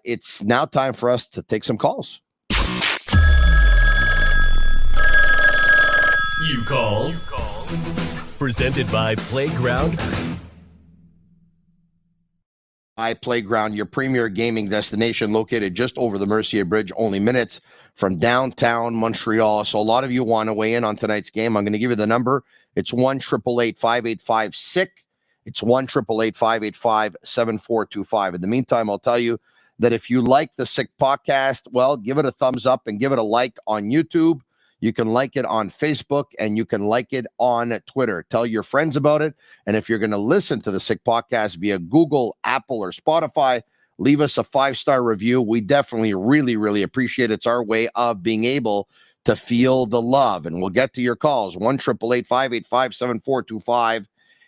it's now time for us to take some calls. You called. Presented by Playground. Playground, your premier gaming destination, located just over the Mercier Bridge, only minutes from downtown Montreal. So a lot of you want to weigh in on tonight's game. I'm going to give you the number. It's 1-888-585-SICK. It's 1-888-585-7425. In the meantime, I'll tell you that if you like the Sick Podcast, well, give it a thumbs up and give it a like on YouTube. You can like it on Facebook, and you can like it on Twitter. Tell your friends about it. And if you're going to listen to the Sick Podcast via Google, Apple, or Spotify, leave us a 5-star review. We definitely really, really appreciate it. It's our way of being able to feel the love. And we'll get to your calls, 1-888-585-7425.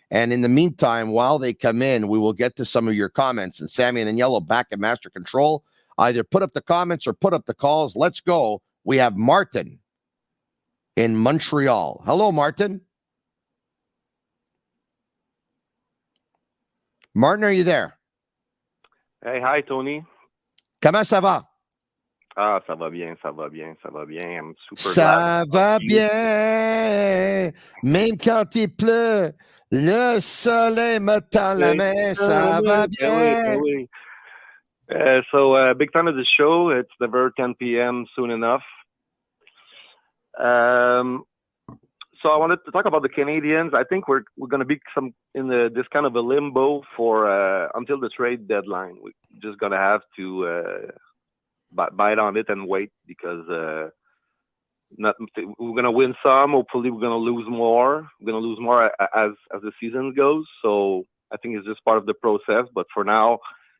And in the meantime, while they come in, we will get to some of your comments. And Sammy and Yellow back at Master Control. Either put up the comments or put up the calls. Let's go. We have Martin in Montreal. Hello, Martin. Martin, are you there? Hey, hi, Tony. Comment ça va? Ah, ça va bien, ça va bien, ça va bien. I'm super Ça va glad. bien, même quand il pleut, le soleil me tend la main, ça va bien. So, big fan of the show. It's never 10 p.m. soon enough. So I wanted to talk about the Canadians. I think we're going to be this kind of a limbo for until the trade deadline. We're just going to have to bite on it and wait because we're going to win some. Hopefully, we're going to lose more. We're going to lose more as the season goes. So I think it's just part of the process. But for now,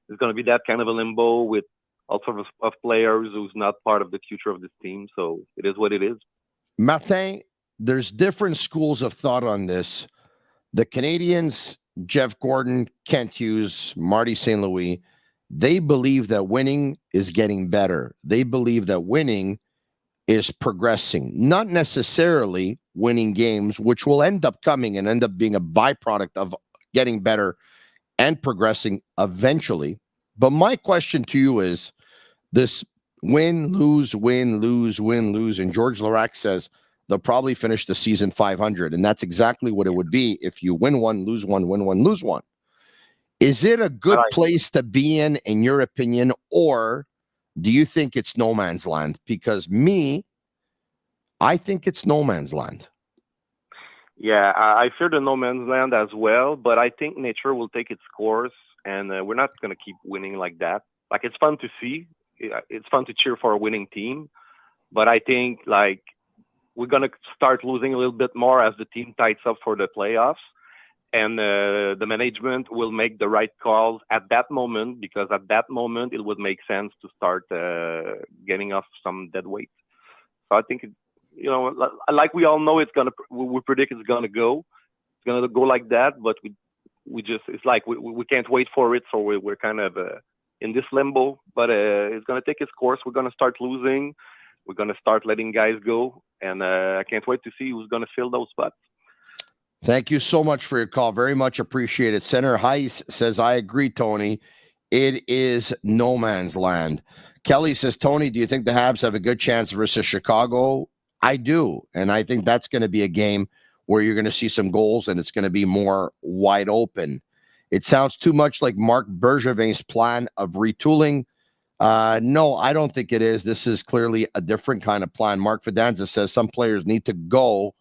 it's going to be that kind of a limbo with all sorts of players who's not part of the future of this team. So it is what it is. Martin, there's different schools of thought on this. The Canadians, Jeff Gordon, Kent Hughes, Marty St. Louis, they believe that winning is getting better. They believe that winning is progressing, not necessarily winning games, which will end up coming and end up being a byproduct of getting better and progressing eventually. But my question to you is this win, lose, win, lose, win, lose. And George Larac says they'll probably finish the season 500. And that's exactly what it would be if you win one, lose one, win one, lose one. Is it a good place to be in your opinion, or do you think it's no man's land? Because I think it's no man's land. Yeah, I fear the no man's land as well, but I think nature will take its course, and we're not going to keep winning like that. Like, it's fun to see. It's fun to cheer for a winning team, but I think we're going to start losing a little bit more as the team tightens up for the playoffs, and the management will make the right calls at that moment, because at that moment it would make sense to start getting off some dead weight. So I think, like we all know, we predict it's going to go like that, but it's like we can't wait for it, so we're kind of in this limbo, but it's going to take its course. We're going to start losing. We're going to start letting guys go, and I can't wait to see who's going to fill those spots. Thank you so much for your call. Very much appreciated. Senator Heiss says, I agree, Tony. It is no man's land. Kelly says, Tony, do you think the Habs have a good chance versus Chicago? I do, and I think that's going to be a game where you're going to see some goals, and it's going to be more wide open. It sounds too much like Marc Bergevin's plan of retooling. No, I don't think it is. This is clearly a different kind of plan. Mark Fidanza says some players need to go.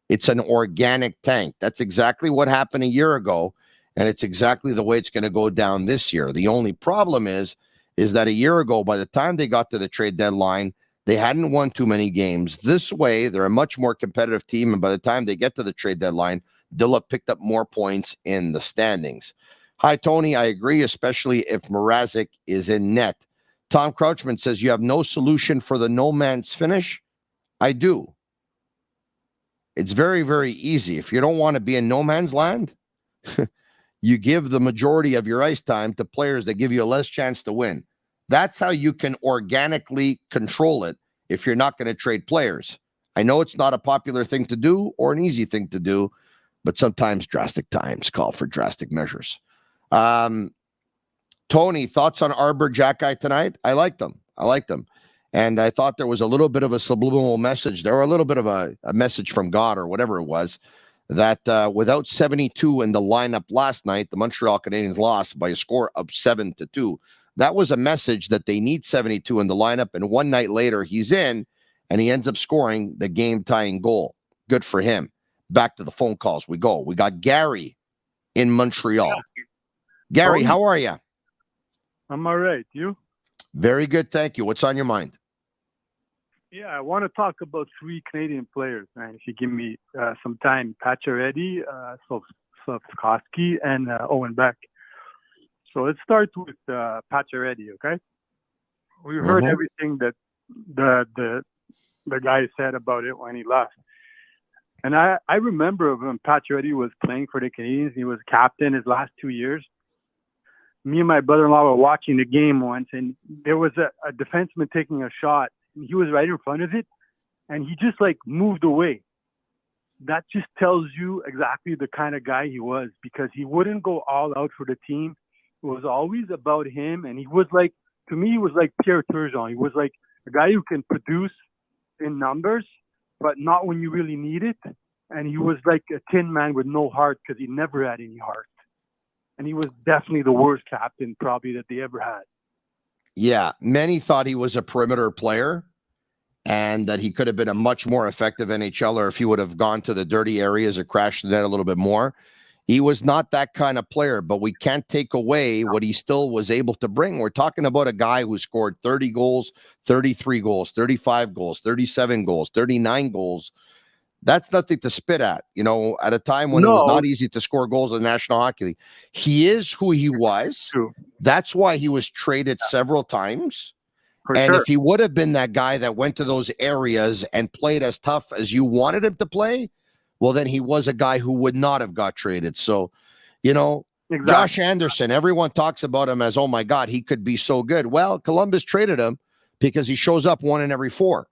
It's an organic tank. That's exactly what happened a year ago, and it's exactly the way it's going to go down this year. The only problem is that a year ago, by the time they got to the trade deadline, they hadn't won too many games. This way, they're a much more competitive team, and by the time they get to the trade deadline, they'll have picked up more points in the standings. Hi, Tony. I agree, especially if Mrazek is in net. Tom Crouchman says, you have no solution for the no man's finish? I do. It's very, very easy. If you don't want to be in no man's land, you give the majority of your ice time to players that give you a less chance to win. That's how you can organically control it if you're not going to trade players. I know it's not a popular thing to do or an easy thing to do, but sometimes drastic times call for drastic measures. Tony, thoughts on Arbor Jackeye tonight? I liked them. And I thought there was a little bit of a subliminal message there, or a little bit of a message from God or whatever it was, that without 72 in the lineup last night, the Montreal Canadiens lost by a score of 7-2. That was a message that they need 72 in the lineup, and one night later he's in, and he ends up scoring the game-tying goal. Good for him. Back to the phone calls we go. We got Gary in Montreal. Gary, how are you? I'm all right. You? Very good, thank you. What's on your mind? Yeah, I want to talk about 3 Canadian players, man. If you give me some time, Pacioretty, Slafkovsky, and Owen Beck. So let's start with Pacioretty, okay? We heard everything that the guy said about it when he left. And I remember when Pacioretty was playing for the Canadiens, he was captain his last 2 years. Me and my brother-in-law were watching the game once, and there was a defenseman taking a shot. And he was right in front of it, and he just like moved away. That just tells you exactly the kind of guy he was, because he wouldn't go all out for the team. It was always about him, and he was like, to me, he was like Pierre Turgeon. He was like a guy who can produce in numbers, but not when you really need it. And he was like a tin man with no heart, because he never had any heart. And he was definitely the worst captain probably that they ever had. Yeah, many thought he was a perimeter player and that he could have been a much more effective NHLer if he would have gone to the dirty areas or crashed the net a little bit more. He was not that kind of player, but we can't take away what he still was able to bring. We're talking about a guy who scored 30 goals, 33 goals, 35 goals, 37 goals, 39 goals. That's nothing to spit at, at a time when it was not easy to score goals in the National Hockey League. He is who he was. True. That's why he was traded several times. If he would have been that guy that went to those areas and played as tough as you wanted him to play, well, then he was a guy who would not have got traded. So, exactly. Josh Anderson, everyone talks about him as, oh my God, he could be so good. Well, Columbus traded him because he shows up 1 in every 4.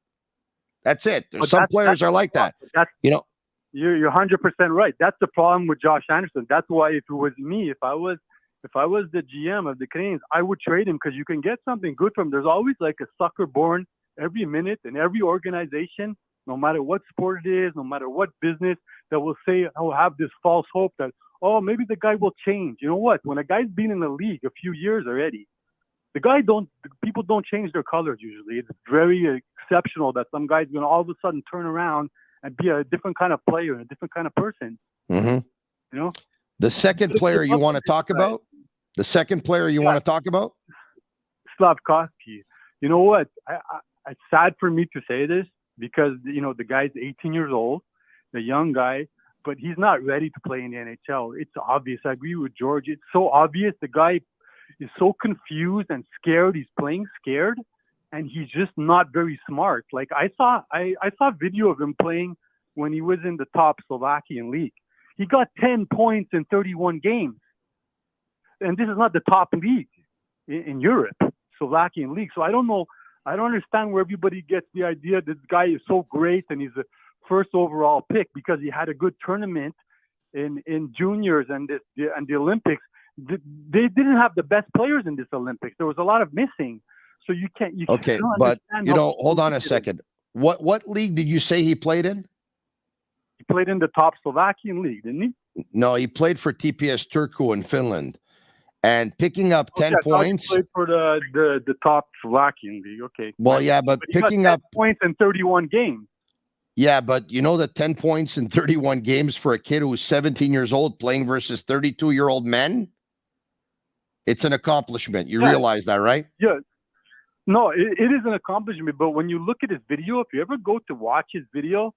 That's it. Some players are like that. You're 100% right. That's the problem with Josh Anderson. That's why if it was me, if I was the GM of the Canadiens, I would trade him, because you can get something good from him. There's always like a sucker born every minute in every organization, no matter what sport it is, no matter what business, that will say, have this false hope that, maybe the guy will change. You know what? When a guy's been in the league a few years already, people don't change their colors usually. It's very exceptional that some guy's going to all of a sudden turn around and be a different kind of player and a different kind of person. Mm-hmm. The second player you want to talk about? The second player you want to talk about? Slafkovsky. You know what? It's sad for me to say this, because, the guy's 18 years old, the young guy, but he's not ready to play in the NHL. It's obvious. I agree with George. It's so obvious. The guy is so confused and scared. He's playing scared, and he's just not very smart. Like I saw video of him playing when he was in the top Slovakian league. He got 10 points in 31 games. And this is not the top league in Europe, Slovakian league. So I don't know. I don't understand where everybody gets the idea that this guy is so great and he's a first overall pick, because he had a good tournament in juniors and the Olympics. They didn't have the best players in this Olympics. There was a lot of missing. So you can't. Okay, but hold on a second. What league did you say he played in? He played in the top Slovakian league, didn't he? No, he played for TPS Turku in Finland, and picking up 10 points. He played for the top Slovakian league. Okay. Well, yeah, but picking up points in 31 games. Yeah, but the 10 points in 31 games for a kid who's 17 years old playing versus 32-year-old men. It's an accomplishment. You realize that, right? Yeah. No, it is an accomplishment. But when you look at his video, if you ever go to watch his video,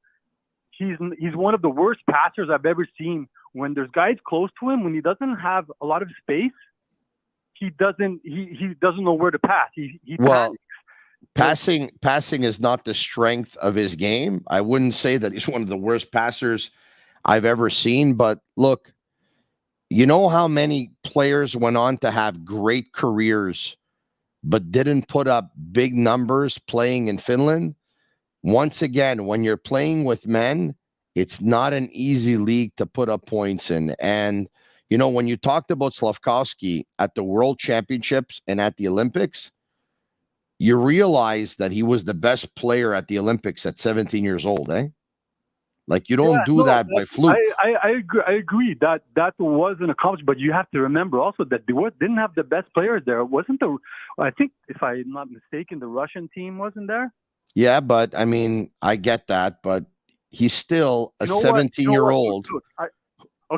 he's one of the worst passers I've ever seen. When there's guys close to him, when he doesn't have a lot of space, he doesn't know where to pass. He panics. Passing is not the strength of his game. I wouldn't say that he's one of the worst passers I've ever seen. But look, you know how many players went on to have great careers but didn't put up big numbers playing in Finland? Once again, when you're playing with men, it's not an easy league to put up points in. And, You know, when you talked about Slafkovsky at the World Championships and at the Olympics, you realize that he was the best player at the Olympics at 17 years old, eh? Like, you don't do that by fluke. I agree. I agree that was an accomplishment, but you have to remember also that they didn't have the best players there. Wasn't the? I think, if I'm not mistaken, the Russian team wasn't there. Yeah, but I mean, I get that, but he's still a 17-year-old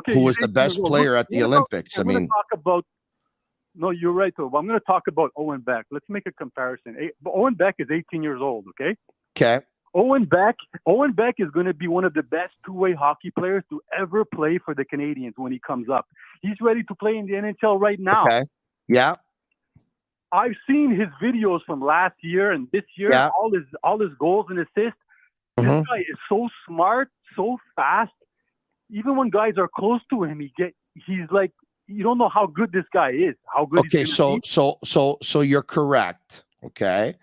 who was the best player at the Olympics. I mean, no, you're right, though. I'm going to talk about Owen Beck. Let's make a comparison. Owen Beck is 18 years old, okay? Okay. Owen Beck is going to be one of the best two-way hockey players to ever play for the Canadiens when he comes up. He's ready to play in the NHL right now. Okay. Yeah. I've seen his videos from last year and this year, all his goals and assists. This guy is so smart, so fast. Even when guys are close to him, he's like, you don't know how good this guy is. How good. Okay, so you're correct. Okay,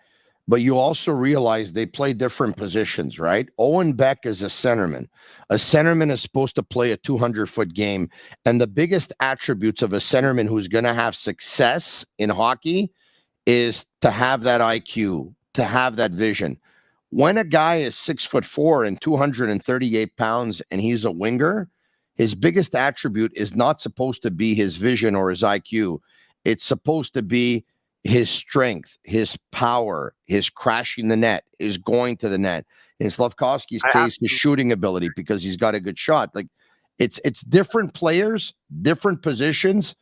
but you also realize they play different positions, right? Owen Beck is a centerman. A centerman is supposed to play a 200-foot game, and the biggest attributes of a centerman who's going to have success in hockey is to have that IQ, to have that vision. When a guy is 6'4" and 238 pounds and he's a winger, his biggest attribute is not supposed to be his vision or his IQ. It's supposed to be his strength, his power, his crashing the net, his going to the net. In Slafkovsky's case, his shooting ability, because he's got a good shot. Like, it's different players, different positions,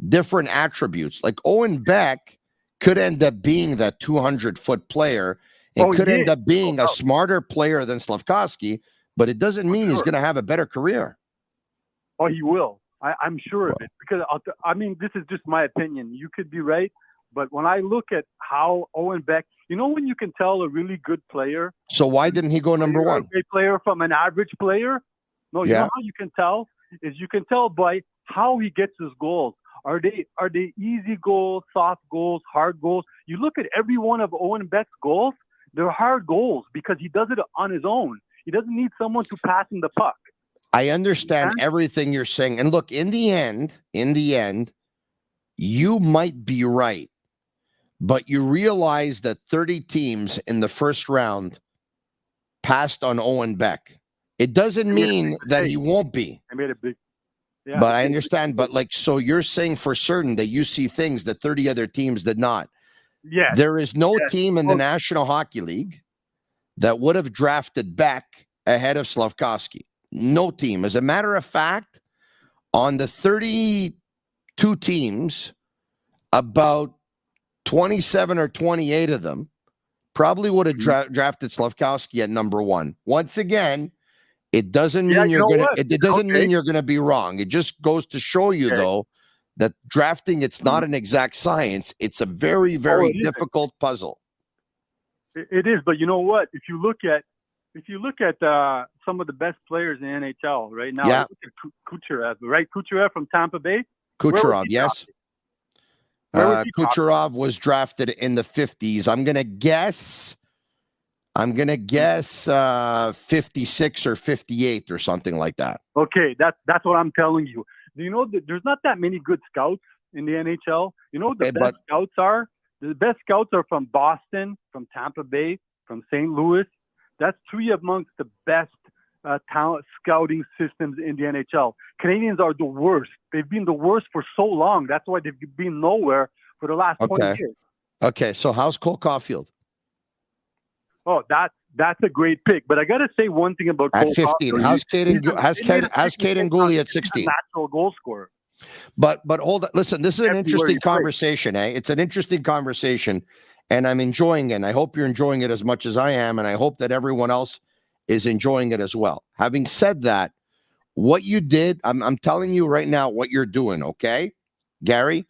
different attributes. Like, Owen Beck could end up being that 200-foot player. It could end up being a smarter player than Slafkovsky, but it doesn't mean he's going to have a better career. Oh, he will. I'm sure of it. Because, I mean, this is just my opinion. You could be right. But when I look at how Owen Beck, you know when you can tell a really good player? So why didn't he go number one? A great player from an average player? No, you know how you can tell? Is you can tell by how he gets his goals. Are they easy goals, soft goals, hard goals? You look at every one of Owen Beck's goals, they're hard goals because he does it on his own. He doesn't need someone to pass him the puck. I understand everything you're saying. And look, in the end, you might be right, but you realize that 30 teams in the first round passed on Owen Beck. It doesn't mean that he won't be. I made a big. Yeah, but I understand. But like, so you're saying for certain that you see things that 30 other teams did not. Yeah. There is no team in the National Hockey League that would have drafted Beck ahead of Slafkovsky. No team. As a matter of fact, on the 32 teams, about 27 or 28 of them probably would have drafted Slafkovsky at number one. Once again, it doesn't mean you're gonna. It doesn't mean you're gonna be wrong. It just goes to show you, though, that drafting, it's not an exact science. It's a very, very difficult puzzle. It is, but you know what? If you look at some of the best players in the NHL right now, look at Kucherov, right? Kucherov from Tampa Bay. Kucherov, yes. Kucherov was drafted in the 50s. I'm gonna guess 56 or 58 or something like that. Okay, that's what I'm telling you. Do you know that there's not that many good scouts in the NHL? You know what the best scouts are? The best scouts are from Boston, from Tampa Bay, from St. Louis. That's three amongst the best talent scouting systems in the NHL. Canadians are the worst. They've been the worst for so long. That's why they've been nowhere for the last 20 years. Okay, so how's Cole Caulfield? Oh, that's a great pick. But I got to say one thing about at Cole 15. Caulfield. How's Caden Gooley at 16? Natural goal scorer. But hold on. Listen, this is an interesting conversation, eh? It's an interesting conversation, and I'm enjoying it. And I hope you're enjoying it as much as I am, and I hope that everyone else is enjoying it as well. Having said that, what you did, I'm telling you right now what you're doing, okay? Gary,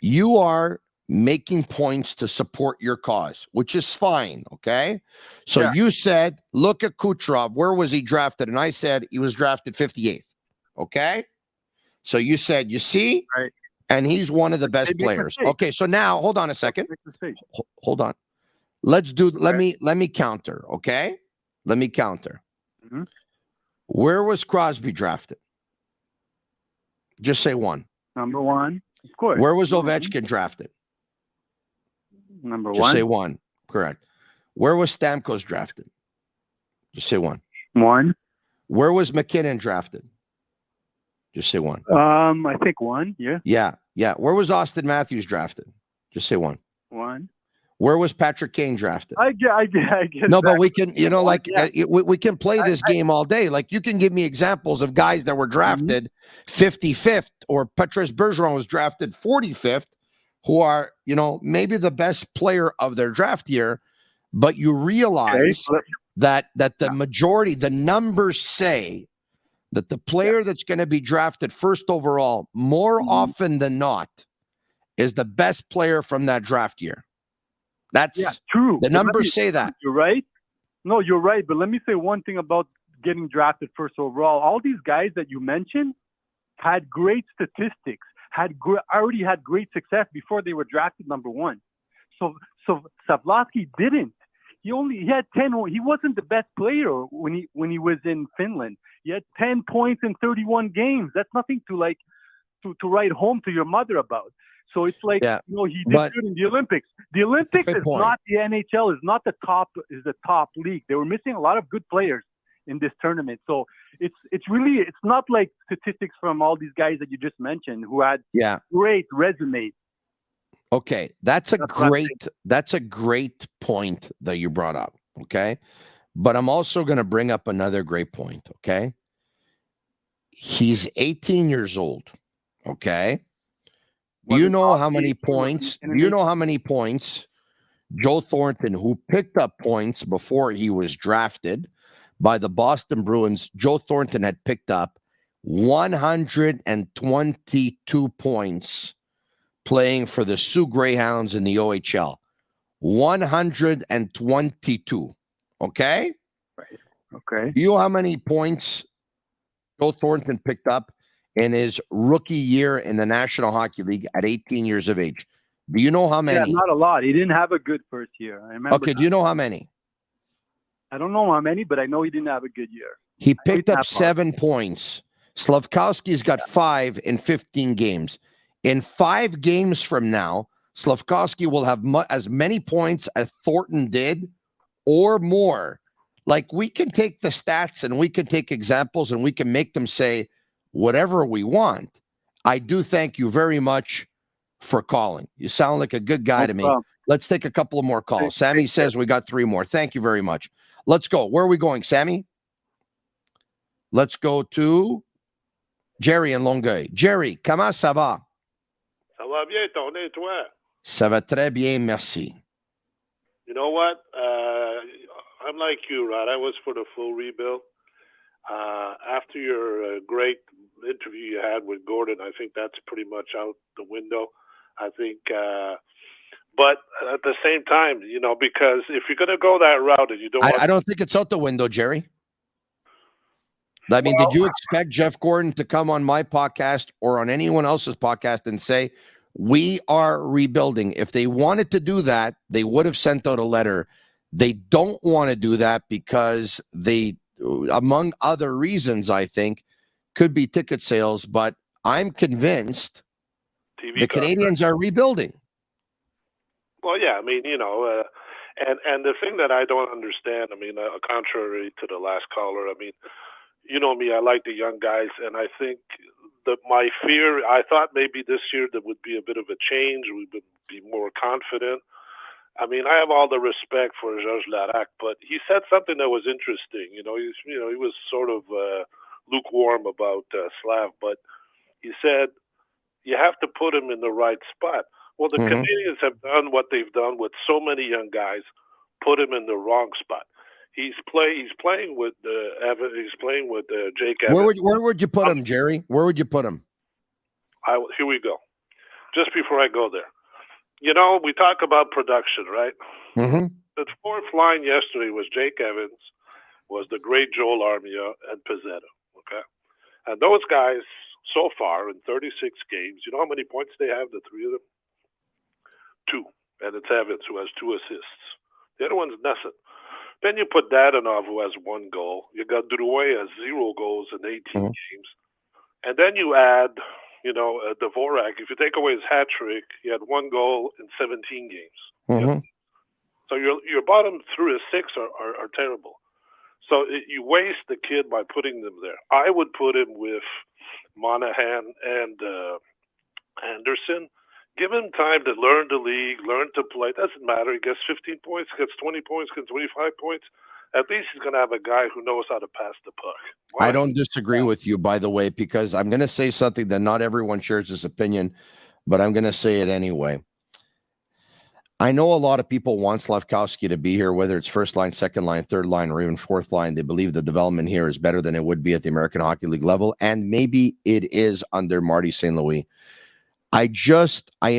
you are making points to support your cause, which is fine, okay? So you said, look at Kucherov. Where was he drafted? And I said he was drafted 58th, okay? So you said, you see? Right. And he's one of the best players. Okay, so now, hold on a second. Hold on. Let me counter, okay? Let me counter. Where was Crosby drafted? Just say one. Number one, of course. Where was Ovechkin drafted? Number Just one. say one. Correct. Where was Stamkos drafted? Just say one. One. Where was McKinnon drafted? Just say one. I think one. Yeah. Yeah. Where was Austin Matthews drafted? Just say one. One. Where was Patrick Kane drafted? I get. No, but we can, we can play this I- game all day. Like, you can give me examples of guys that were drafted 55th, or Petrus Bergeron was drafted 45th, who are, maybe the best player of their draft year, but you realize that the majority, the numbers say that the player that's going to be drafted first overall, more often than not, is the best player from that draft year. That's true. The numbers say that. You're right. No, you're right. But let me say one thing about getting drafted first overall. All these guys that you mentioned had great statistics, already had great success before they were drafted number one. So Slafkovsky didn't. He had 10. He wasn't the best player when he was in Finland. He had 10 points in 31 games. That's nothing to write home to your mother about. So it's like, he did good in the Olympics. The Olympics is not the NHL, is not the top league. They were missing a lot of good players in this tournament. So it's not like statistics from all these guys that you just mentioned who had great resumes. Okay, that's a great point that you brought up. Okay, but I'm also going to bring up another great point. Okay, he's 18 years old. Okay. Do you know how many points? Joe Thornton, who picked up points before he was drafted by the Boston Bruins, Joe Thornton had picked up 122 points playing for the Sioux Greyhounds in the OHL. 122. Okay? Right. Okay. Do you know how many points Joe Thornton picked up in his rookie year in the National Hockey League at 18 years of age? Do you know how many? Yeah, not a lot. He didn't have a good first year. I remember. Okay, do you know how many? I don't know how many, but I know he didn't have a good year. He picked up 7 points. Slafkovsky's got 5 in 15 games. In 5 games from now, Slafkovsky will have as many points as Thornton did or more. Like, we can take the stats and we can take examples and we can make them say whatever we want. I do thank you very much for calling. You sound like a good guy to me. Let's take a couple of more calls. Sammy says we got 3 more. Thank you very much. Let's go. Where are we going, Sammy? Let's go to Jerry in Longueuil. Jerry, comment ça va? Ça va bien, ton et toi? Ça va très bien, merci. You know what? I'm like you, Rod. I was for the full rebuild. After your great interview you had with Gordon, I think that's pretty much out the window. I think, but at the same time, because if you're going to go that route and you don't, I don't think it's out the window, Jerry. I mean, did you expect Jeff Gordon to come on my podcast or on anyone else's podcast and say, we are rebuilding? If they wanted to do that, they would have sent out a letter. They don't want to do that because they, among other reasons, I think, could be ticket sales. But I'm convinced the Canadians are rebuilding. Well, yeah, I mean, and the thing that I don't understand, I mean, contrary to the last caller, I mean, you know me, I like the young guys, and I think that my fear, I thought maybe this year there would be a bit of a change, we would be more confident. I mean, I have all the respect for Georges Larac, but he said something that was interesting. He was sort of lukewarm about Slav, but he said you have to put him in the right spot. Well, the Canadians have done what they've done with so many young guys, put him in the wrong spot. He's playing with Evan. He's playing with Jake Evans. Where would you put him, Jerry? Where would you put him? Here we go. Just before I go there, we talk about production, right? Mm-hmm. The fourth line yesterday was Jake Evans, was the great Joel Armia, and Pizzetta. Okay, and those guys so far in 36 games, you know how many points they have? The 3 of them, 2, and it's Evans who has 2 assists. The other one's nothing. Then you put Dadonov, who has 1 goal. You got Drouin has 0 goals in 18 games. And then you add Dvorak, if you take away his hat trick, he had 1 goal in 17 games. Mm-hmm. So your bottom through his 6 are terrible. So you waste the kid by putting them there. I would put him with Monahan and Anderson. Give him time to learn the league, learn to play. Doesn't matter. He gets 15 points, gets 20 points, gets 25 points. At least he's going to have a guy who knows how to pass the puck. I don't disagree with you, by the way, because I'm going to say something that not everyone shares this opinion, but I'm going to say it anyway. I know a lot of people want Slafkovsky to be here, whether it's first line, second line, third line, or even fourth line. They believe the development here is better than it would be at the American Hockey League level, and maybe it is under Marty St. Louis. I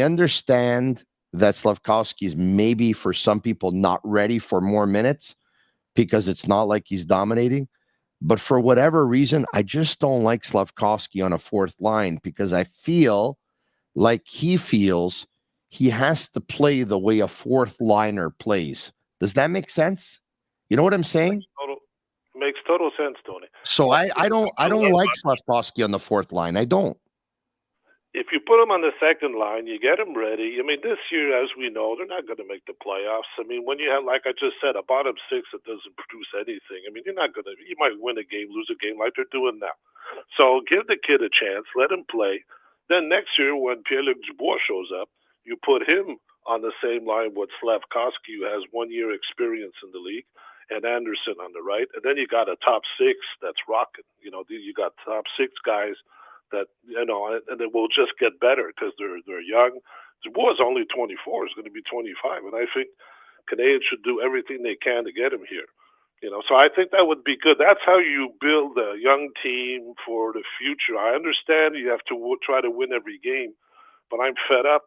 understand that Slafkovsky is maybe for some people not ready for more minutes because it's not like he's dominating. But for whatever reason, I just don't like Slafkovsky on a fourth line because I feel like he feels he has to play the way a fourth liner plays. Does that make sense? You know what I'm saying? Makes total sense, Tony. So I don't like Slafkovsky on the fourth line. I don't. If you put him on the second line, you get him ready. I mean, this year, as we know, they're not going to make the playoffs. I mean, when you have, like I just said, a bottom 6 that doesn't produce anything, I mean, you might win a game, lose a game like they're doing now. So give the kid a chance, let him play. Then next year, when Pierre-Luc Dubois shows up, you put him on the same line with Slafkovsky, who has 1 year experience in the league, and Anderson on the right. And then you got a top 6 that's rocking. You got top 6 guys that, and it will just get better because they're young. Dubois is only 24, is going to be 25, and I think Canadians should do everything they can to get him here. So I think that would be good. That's how you build a young team for the future. I understand you have to try to win every game, but I'm fed up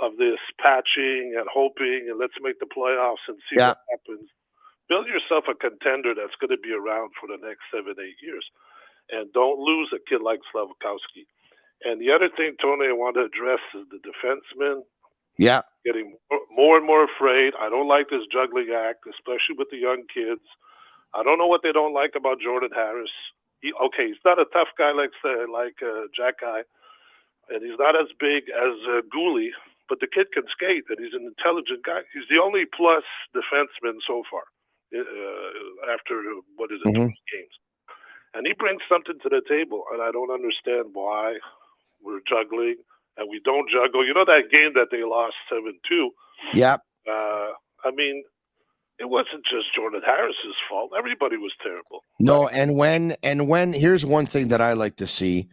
of this patching and hoping and let's make the playoffs and see what happens. Build yourself a contender that's going to be around for the next 7-8 years. And don't lose a kid like Slafkovsky. And the other thing, Tony, I want to address is the defensemen. Yeah. Getting more and more afraid. I don't like this juggling act, especially with the young kids. I don't know what they don't like about Jordan Harris. He's not a tough guy like Jack Guy, and he's not as big as Gooley, but the kid can skate, and he's an intelligent guy. He's the only plus defenseman so far after, 2 games. And he brings something to the table, and I don't understand why we're juggling and we don't juggle. You know that game that they lost 7-2? Yeah. I mean, it wasn't just Jordan Harris's fault. Everybody was terrible. No, right? and when here's one thing that I like to see,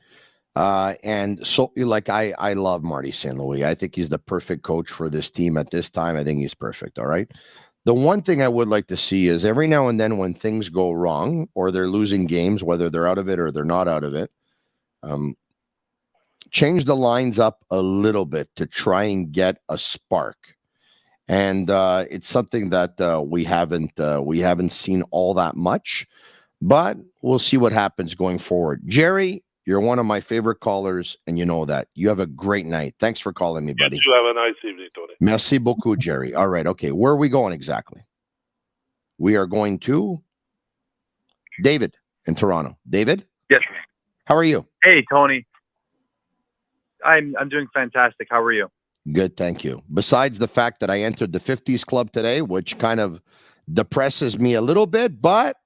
and so like I love Marty St. Louis. I think he's the perfect coach for this team at this time. I think he's perfect. All right. The one thing I would like to see is every now and then when things go wrong or they're losing games, whether they're out of it or they're not out of it, change the lines up a little bit to try and get a spark. And it's something that we haven't seen all that much, but we'll see what happens going forward. Jerry, you're one of my favorite callers, and you know that. You have a great night. Thanks for calling me, buddy. You have a nice evening, Tony. Merci beaucoup, Jerry. All right, okay. Where are we going exactly? We are going to David in Toronto. David? Yes. How are you? Hey, Tony. I'm doing fantastic. How are you? Good, thank you. Besides the fact that I entered the 50s club today, which kind of depresses me a little bit, but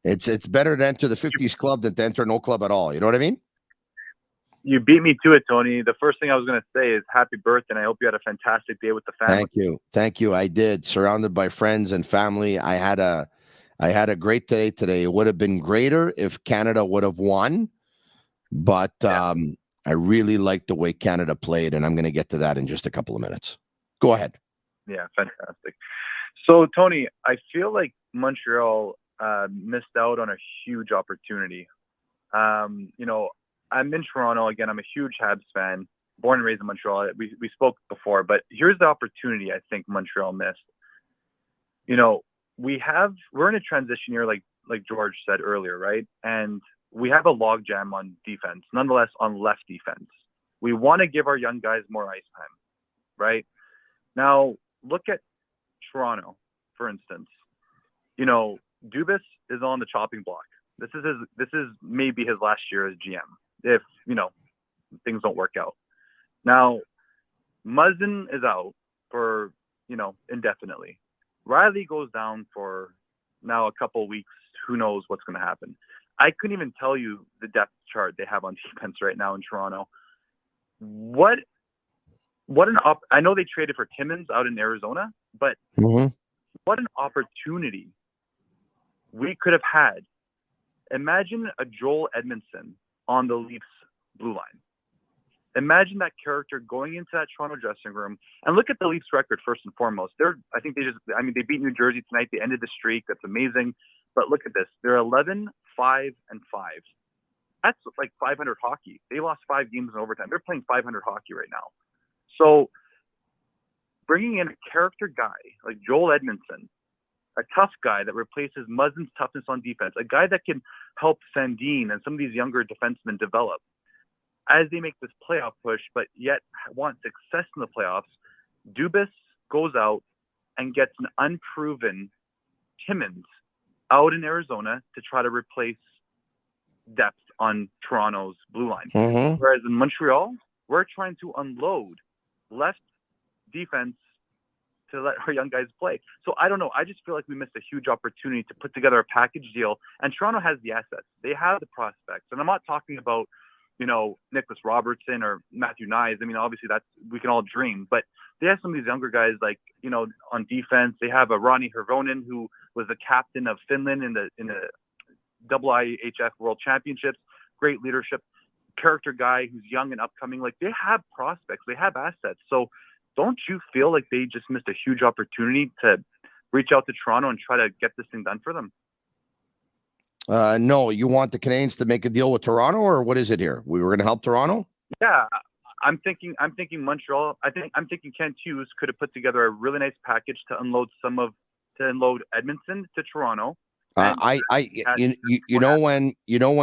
it's better to enter the 50s club than to enter no club at all. You know what I mean? You beat me to it, Tony. The first thing I was going to say is happy birthday, and I hope you had a fantastic day with the family. Thank you. I did. Surrounded by friends and family. I had a great day today. It would have been greater if Canada would have won, but I really liked the way Canada played, and I'm going to get to that in just a couple of minutes. Go ahead. Yeah, fantastic. So, Tony, I feel like Montreal missed out on a huge opportunity. I'm in Toronto. Again, I'm a huge Habs fan, born and raised in Montreal. We spoke before, but here's the opportunity I think Montreal missed. We're in a transition year, like George said earlier, right? And we have a logjam on defense, nonetheless, on left defense. We want to give our young guys more ice time, right? Now, look at Toronto, for instance. Dubas is on the chopping block. This is maybe his last year as GM. If things don't work out. Now, Muzzin is out for, indefinitely. Riley goes down for now a couple weeks. Who knows what's going to happen? I couldn't even tell you the depth chart they have on defense right now in Toronto. I know they traded for Timmins out in Arizona, but what an opportunity we could have had. Imagine a Joel Edmondson on the Leafs blue line. Imagine that character going into that Toronto dressing room, and look at the Leafs record first and foremost. They beat New Jersey tonight. They ended the streak. That's amazing. But look at this. They're 11-5-5. That's like 500 hockey. They lost 5 games in overtime. They're playing 500 hockey right now. So bringing in a character guy like Joel Edmondson, a tough guy that replaces Muzzin's toughness on defense, a guy that can help Sandin and some of these younger defensemen develop as they make this playoff push, but yet want success in the playoffs. Dubas goes out and gets an unproven Timmins out in Arizona to try to replace depth on Toronto's blue line. Whereas in Montreal, we're trying to unload left defense to let our young guys play. So I don't know. I just feel like we missed a huge opportunity to put together a package deal. And Toronto has the assets. They have the prospects. And I'm not talking about, Nicholas Robertson or Matthew Nyes. I mean, obviously we can all dream, but they have some of these younger guys like, on defense. They have a Ronnie Hirvonen who was the captain of Finland in the IIHF World Championships. Great leadership, character guy who's young and upcoming. Like, they have prospects, they have assets. So don't you feel like they just missed a huge opportunity to reach out to Toronto and try to get this thing done for them? No, you want the Canadiens to make a deal with Toronto, or what is it here? We were going to help Toronto? Yeah, I'm thinking Montreal. I'm thinking Kent Hughes could have put together a really nice package to unload Edmondson to Toronto. When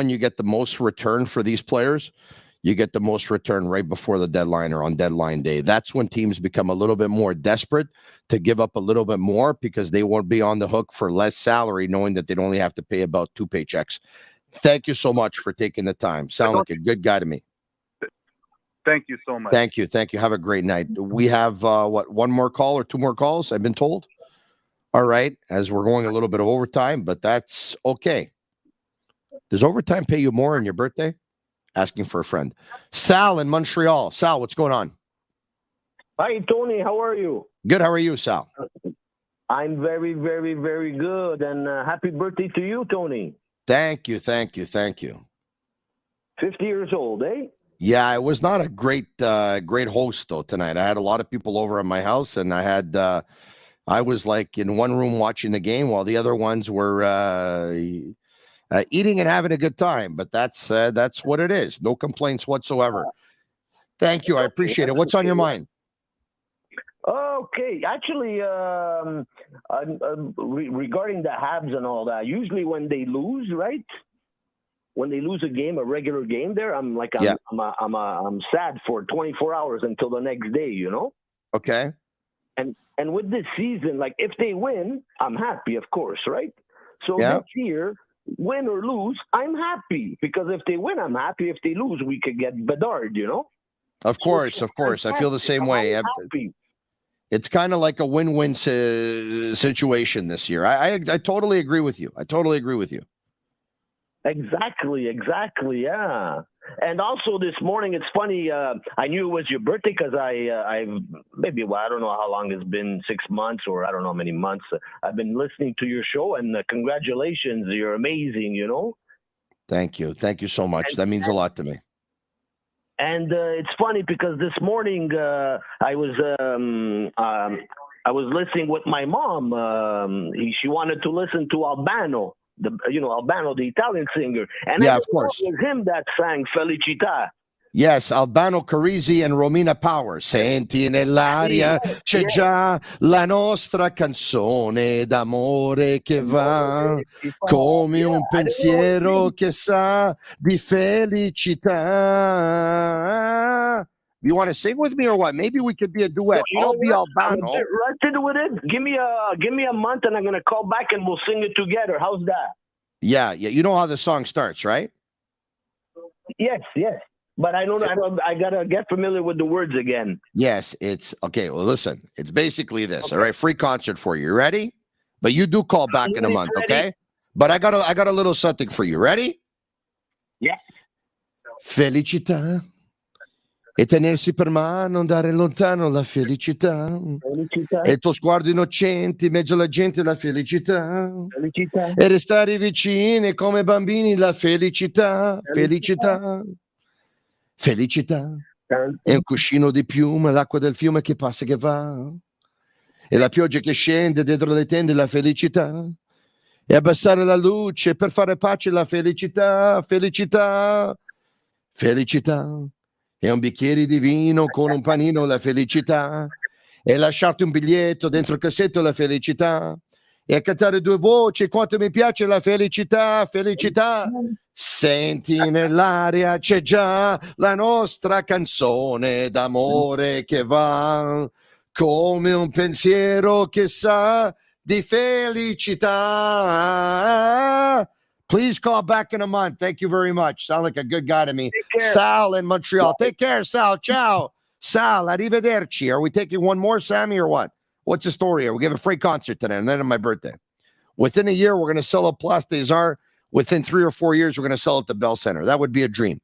you get the most return for these players, you get the most return right before the deadline or on deadline day. That's when teams become a little bit more desperate to give up a little bit more because they won't be on the hook for less salary, knowing that they'd only have to pay about 2 paychecks. Thank you so much for taking the time. Sound like a good guy to me. Thank you so much. Thank you. Have a great night. We have, one more call or 2 more calls, I've been told. All right, as we're going a little bit of overtime, but that's okay. Does overtime pay you more on your birthday? Asking for a friend. Sal in Montreal. Sal, what's going on? Hi, Tony. How are you? Good. How are you, Sal? I'm very, very, very good. And happy birthday to you, Tony. Thank you. 50 years old, eh? Yeah, it was not a great host, though, tonight. I had a lot of people over at my house, and I was like in one room watching the game while the other ones were eating and having a good time. But that's what it is. No complaints whatsoever. Thank you. I appreciate it. What's on your mind? Okay. Actually, regarding the Habs and all that, usually when they lose, right? When they lose a game, a regular game there, I'm sad for 24 hours until the next day, Okay. And with this season, like if they win, I'm happy, of course, right? So this year, win or lose, I'm happy because if they win, I'm happy. If they lose, we could get Bedard, Of course. I feel the same way. Happy. It's kind of like a win-win situation this year. I totally agree with you. Exactly. Yeah. And also this morning, it's funny. I knew it was your birthday because I don't know how long it's been, 6 months or I don't know how many months. I've been listening to your show, and congratulations, you're amazing. Thank you so much. That means a lot to me. And it's funny because this morning I was listening with my mom. She wanted to listen to Albano. Albano, the Italian singer. And of course. It was him that sang Felicità. Yes, Albano Carisi and Romina Power. Senti nell'aria c'è già la nostra canzone d'amore che va come un pensiero che sa di felicità. You want to sing with me or what? Maybe we could be a duet. I'll be Albano. Let's do it. Give me a month and I'm going to call back and we'll sing it together. How's that? Yeah. You know how the song starts, right? Yes. but I gotta get familiar with the words again. Yes, it's okay. Well, listen, it's basically this. All right, free concert for you. You ready? But you do call back in a month, okay? But I got a little something for you. Ready? Yeah. Felicità e tenersi per mano, andare lontano la felicità. E il tuo sguardo innocente in mezzo alla gente la felicità. E restare vicini come bambini la felicità. Felicità. Felicità. E un cuscino di piuma, l'acqua del fiume che passa e che va. E la pioggia che scende dietro le tende la felicità. E abbassare la luce per fare pace la felicità. Felicità. Felicità. E un bicchiere di vino con un panino la felicità. E lasciarti un biglietto dentro il cassetto la felicità. E a cantare due voci quanto mi piace la felicità. Felicità. Senti nell'aria c'è già la nostra canzone d'amore che va come un pensiero che sa di felicità. Please call back in a month. Thank you very much. Sound like a good guy to me. Sal in Montreal. Take care, Sal. Ciao. Sal, arrivederci. Are we taking one more, Sammy, or what? What's the story here? We give a free concert today, and then on my birthday. Within a year, we're going to sell a Place des Arts. Within 3 or 4 years, we're going to sell at the Bell Center. That would be a dream.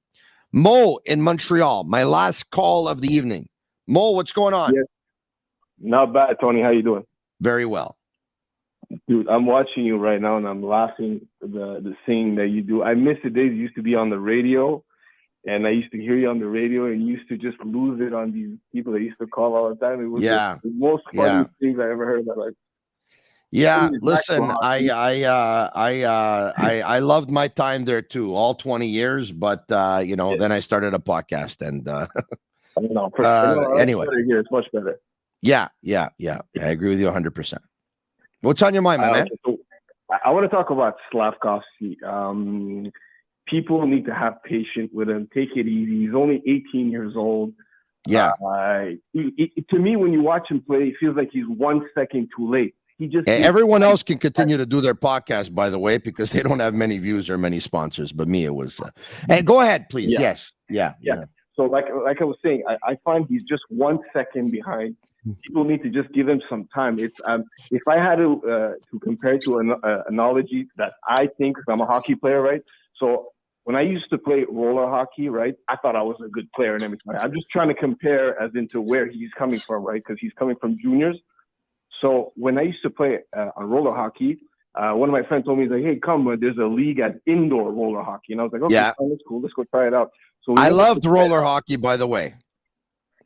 Mo in Montreal, my last call of the evening. Mo, what's going on? Yes. Not bad, Tony. How you doing? Very well. Dude, I'm watching you right now, and I'm laughing the singing that you do. I miss the days you used to be on the radio, and I used to hear you on the radio, and you used to just lose it on these people that used to call all the time. It was the most funny things I ever heard in my life. Yeah, listen, I loved my time there too, all 20 years, but then I started a podcast, and anyway, it's much better. Yeah, I agree with you 100%. What's on your mind, my man? So I want to talk about Slafkovsky. People need to have patience with him. Take it easy. He's only 18 years old. Yeah. To me, when you watch him play, it feels like he's 1 second too late. Everyone else can continue to do their podcast, by the way, because they don't have many views or many sponsors. But me, it was. And go ahead, please. Yeah. Yes. Yeah. So, like I was saying, I find he's just 1 second behind. People need to just give him some time. It's if I had to compare to an analogy that I think, because I'm a hockey player, right? So when I used to play roller hockey, right, I thought I was a good player and everything. I'm just trying to compare as into where he's coming from, right? Because he's coming from juniors. So when I used to play on roller hockey, one of my friends told me, he's like, hey, come, there's a league at indoor roller hockey. And I was like, okay, fine, that's cool. Let's go try it out. So I loved roller hockey, by the way.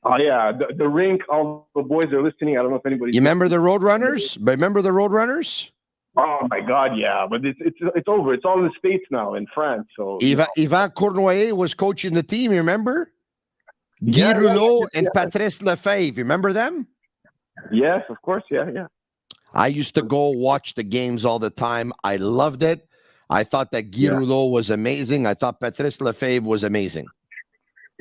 Oh, yeah. The rink, all the boys are listening. I don't know if anybody... You remember the Roadrunners? Remember the Roadrunners? Oh, my God, yeah. But it's over. It's all in the States now, in France. So Yvan Cournoyer was coaching the team, you remember? Guy Rouleau and Patrice Lefebvre. You remember them? Yes, of course. Yeah. I used to go watch the games all the time. I loved it. I thought that Guy Rouleau was amazing. I thought Patrice Lefebvre was amazing.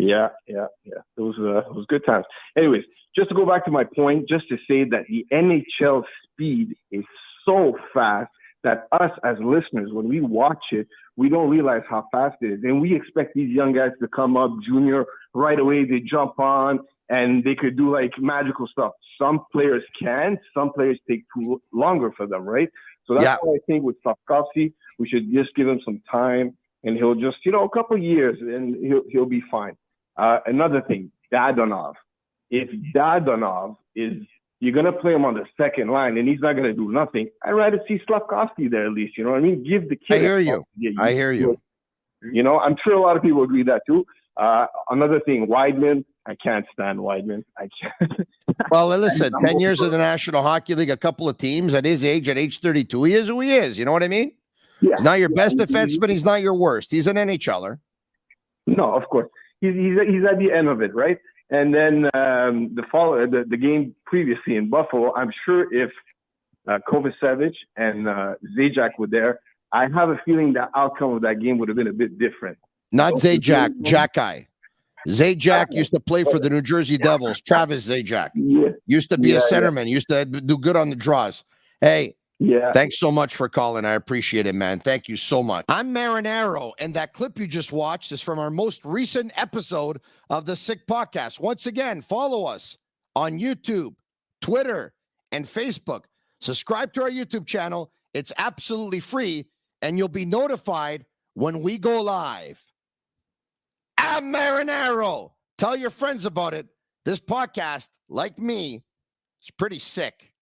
Yeah. It was good times. Anyways, just to go back to my point, just to say that the NHL speed is so fast that us as listeners, when we watch it, we don't realize how fast it is. And we expect these young guys to come up junior right away. They jump on and they could do like magical stuff. Some players can, some players take too longer for them, right? So that's why I think with Slafkovsky, we should just give him some time and he'll just, a couple of years and he'll be fine. Another thing, Dadonov. If Dadonov is, you're going to play him on the second line and he's not going to do nothing, I'd rather see Slafkovsky there at least, you know what I mean? Give the kid. I hear you. I hear you. I'm sure a lot of people agree that too. Another thing, Weidman. I can't stand Weidman. I can't. Well, listen, 10 years of the National Hockey League, a couple of teams at his age, at age 32, he is who he is. You know what I mean? Yeah. He's not your best defenseman. He's not your worst. He's an NHLer. No, of course. He's at the end of it, right? And then the game previously in Buffalo, I'm sure if Kovacevic and Zajac were there, I have a feeling the outcome of that game would have been a bit different. Not Zajac, Jack-Eye. Zajac used to play for the New Jersey Devils. Travis Zajac used to be a centerman, used to do good on the draws. Hey, Yeah. Thanks so much for calling. I appreciate it, man. Thank you so much. I'm Marinaro, and that clip you just watched is from our most recent episode of the Sick Podcast. Once again, follow us on YouTube, Twitter, and Facebook. Subscribe to our YouTube channel. It's absolutely free, and you'll be notified when we go live. I'm Marinaro. Tell your friends about it. This podcast, like me, is pretty sick.